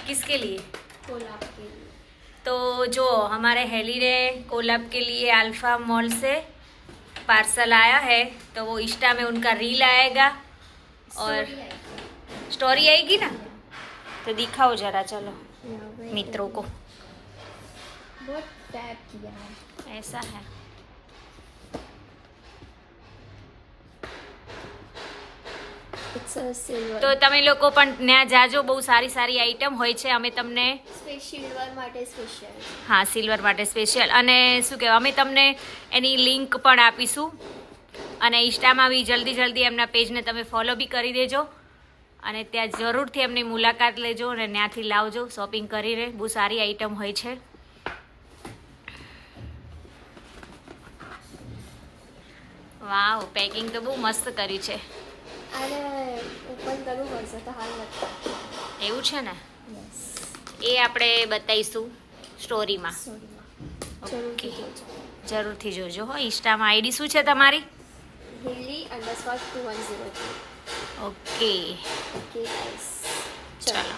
किसके लिए? कोलाब के लिए। तो जो हमारे हेली ने कोलैब के लिए अल्फा मॉल से पार्सल आया है, तो वो इंस्टा में उनका रील आएगा और स्टोरी आएगी ना, तो दिखाओ जरा, चलो मित्रों को। बहुत टैप किया है। ऐसा है। It's a silver. તો તમે લોકો પણ ત્યાં જાજો, બહુ સારી સારી આઈટમ હોય છે. અમે તમને સિલ્વર માટે સ્પેશિયલ. હા, સિલ્વર માટે સ્પેશિયલ. અને શું કહેવાય, અમે તમને એની લિંક પણ આપીશું. અને ઇન્સ્ટામાં બી જલ્દી જલ્દી એમના પેજને તમે ફોલો બી કરી દેજો. અને ત્યાં જરૂરથી એમની મુલાકાત લેજો અને ત્યાંથી લાવજો શોપિંગ કરીને. બહુ સારી આઈટમ હોય છે. વાવ, પેકિંગ તો બહુ મસ્ત કર્યું છે. આને ઓપન કરવું પડશે તો હાલ નથી. એવું છે ને, યસ. એ આપણે બતાવીશું સ્ટોરીમાં. સોરીમાં ઓકે, જરૂરથી જોજો. જરૂરથી જોજો હો. ઇન્સ્ટામાં આઈડી શું છે તમારી? હેલી_210. ઓકે, ઓકે ગાઈસ, ચાલો.